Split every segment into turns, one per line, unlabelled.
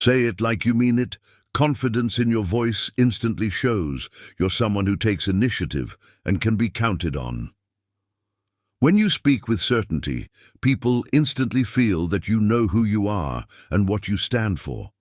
Say it like you mean it. Confidence in your voice instantly shows you're someone who takes initiative and can be counted on. When you speak with certainty, people instantly feel that you know who you are and what you stand for.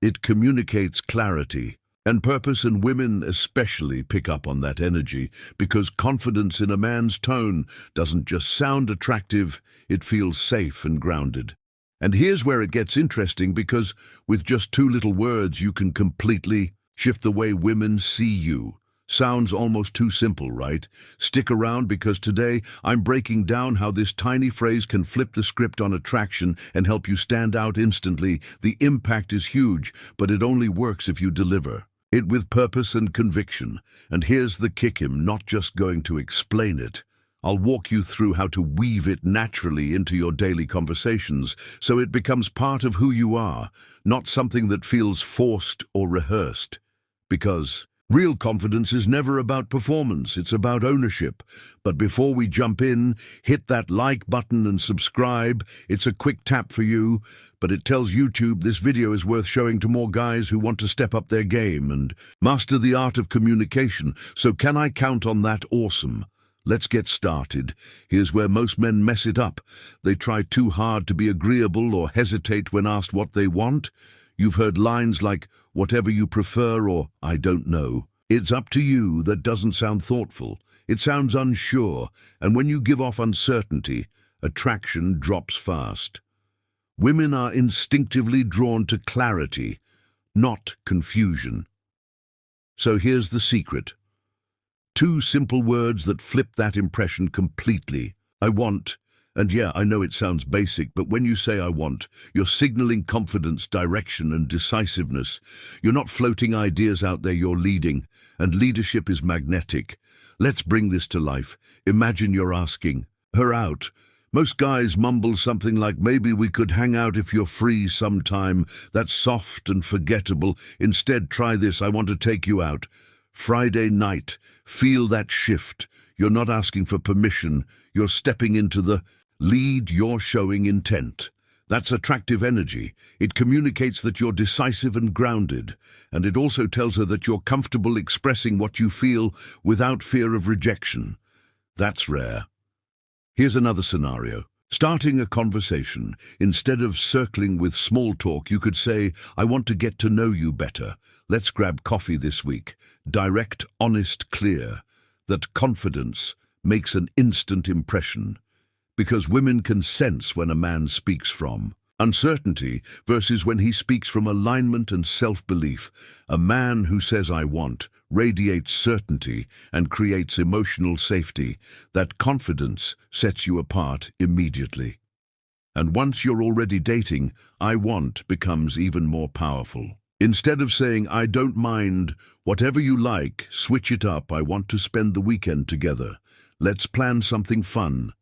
It communicates clarity and purpose, and women especially pick up on that energy because confidence in a man's tone doesn't just sound attractive, it feels safe and grounded. And here's where it gets interesting, because with just two little words you can completely shift the way women see you. Sounds almost too simple, right? Stick around, because today I'm breaking down how this tiny phrase can flip the script on attraction and help you stand out instantly. The impact is huge, but it only works if you deliver it with purpose and conviction. And here's the kick: I'm not just going to explain it. I'll walk you through how to weave it naturally into your daily conversations so it becomes part of who you are, not something that feels forced or rehearsed. Because real confidence is never about performance, it's about ownership. But before we jump in, hit that like button and subscribe. It's a quick tap for you, but it tells YouTube this video is worth showing to more guys who want to step up their game and master the art of communication. So can I count on that? Awesome. Let's get started. Here's where most men mess it up. They try too hard to be agreeable or hesitate when asked what they want. You've heard lines like, "whatever you prefer," or "I don't know." "It's up to you" that doesn't sound thoughtful. It sounds unsure, and when you give off uncertainty, attraction drops fast. Women are instinctively drawn to clarity, not confusion. So here's the secret. Two simple words that flip that impression completely. I want. And yeah, I know it sounds basic, but when you say "I want," you're signaling confidence, direction, and decisiveness. You're not floating ideas out there, you're leading. And leadership is magnetic. Let's bring this to life. Imagine you're asking her out. Most guys mumble something like, "maybe we could hang out if you're free sometime." That's soft and forgettable. Instead, try this: "I want to take you out Friday night." Feel that shift. You're not asking for permission. You're stepping into the lead. You're showing intent. That's attractive energy. It communicates that you're decisive and grounded. And it also tells her that you're comfortable expressing what you feel without fear of rejection. That's rare. Here's another scenario. Starting a conversation. Instead of circling with small talk, you could say, "I want to get to know you better. Let's grab coffee this week." Direct, honest, clear. That confidence makes an instant impression, because women can sense when a man speaks from uncertainty versus when he speaks from alignment and self-belief. A man who says "I want" radiates certainty and creates emotional safety. That confidence sets you apart immediately. And once you're already dating, "I want" becomes even more powerful. Instead of saying "I don't mind, whatever you like," switch it up. "I want to spend the weekend together. Let's plan something fun."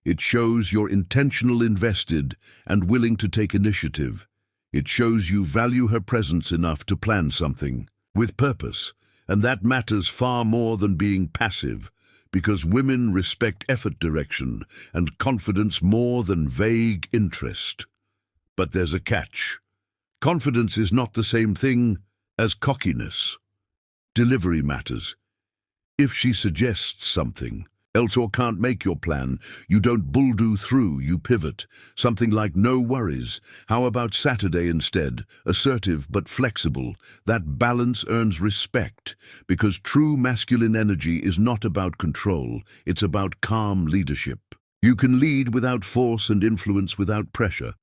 It shows you're intentional, invested, and willing to take initiative. It shows you value her presence enough to plan something with purpose. And that matters far more than being passive, because women respect effort, direction, and confidence more than vague interest. But there's a catch. Confidence is not the same thing as cockiness. Delivery matters. If she suggests something else or can't make your plan, you don't bulldo through, you pivot. Something like, "no worries, how about Saturday instead?" Assertive but flexible. That balance earns respect, because true masculine energy is not about control, it's about calm leadership. You can lead without force and influence without pressure.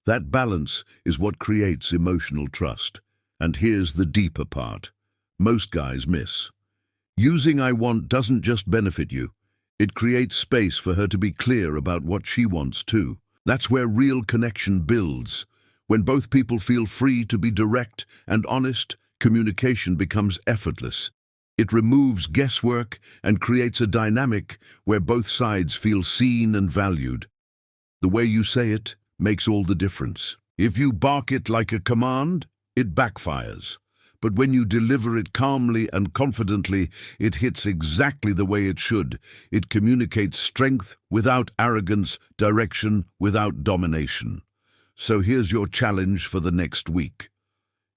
That balance is what creates emotional trust. And here's the deeper part. Most guys miss. Using "I want" doesn't just benefit you. It creates space for her to be clear about what she wants too. That's where real connection builds. When both people feel free to be direct and honest, communication becomes effortless. It removes guesswork and creates a dynamic where both sides feel seen and valued. The way you say it makes all the difference. If you bark it like a command, it backfires. But when you deliver it calmly and confidently, it hits exactly the way it should. It communicates strength without arrogance, direction without domination. So here's your challenge for the next week.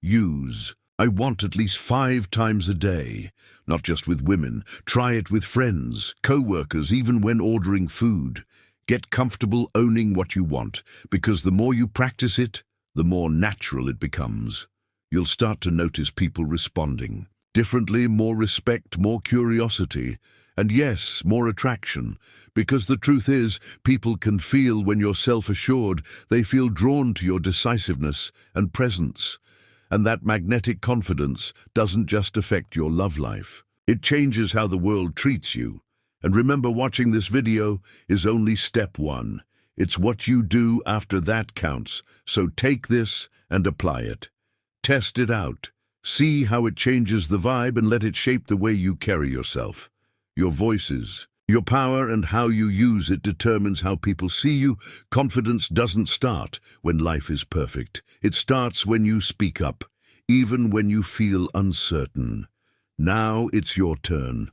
Use "I want" at least 5 times a day, not just with women. Try it with friends, co-workers, even when ordering food. Get comfortable owning what you want, because the more you practice it, the more natural it becomes. You'll start to notice people responding differently, more respect, more curiosity, and yes, more attraction. Because the truth is, people can feel when you're self-assured. They feel drawn to your decisiveness and presence. And that magnetic confidence doesn't just affect your love life. It changes how the world treats you. And remember, watching this video is only step one. It's what you do after that counts. So take this and apply it. Test it out. See how it changes the vibe and let it shape the way you carry yourself. Your voices, your power, and how you use it determines how people see you. Confidence doesn't start when life is perfect. It starts when you speak up, even when you feel uncertain. Now it's your turn.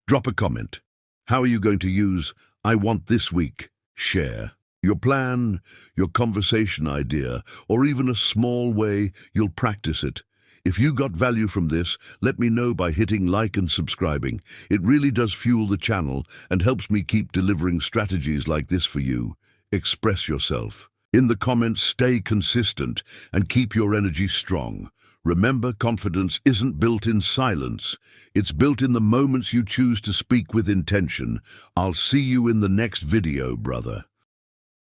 Drop a comment. How are you going to use "I want" this week? Share your plan, your conversation idea, or even a small way you'll practice it. If you got value from this, let me know by hitting like and subscribing. It really does fuel the channel and helps me keep delivering strategies like this for you. Express yourself. In the comments, stay consistent and keep your energy strong. Remember, confidence isn't built in silence. It's built in the moments you choose to speak with intention. I'll see you in the next video, brother.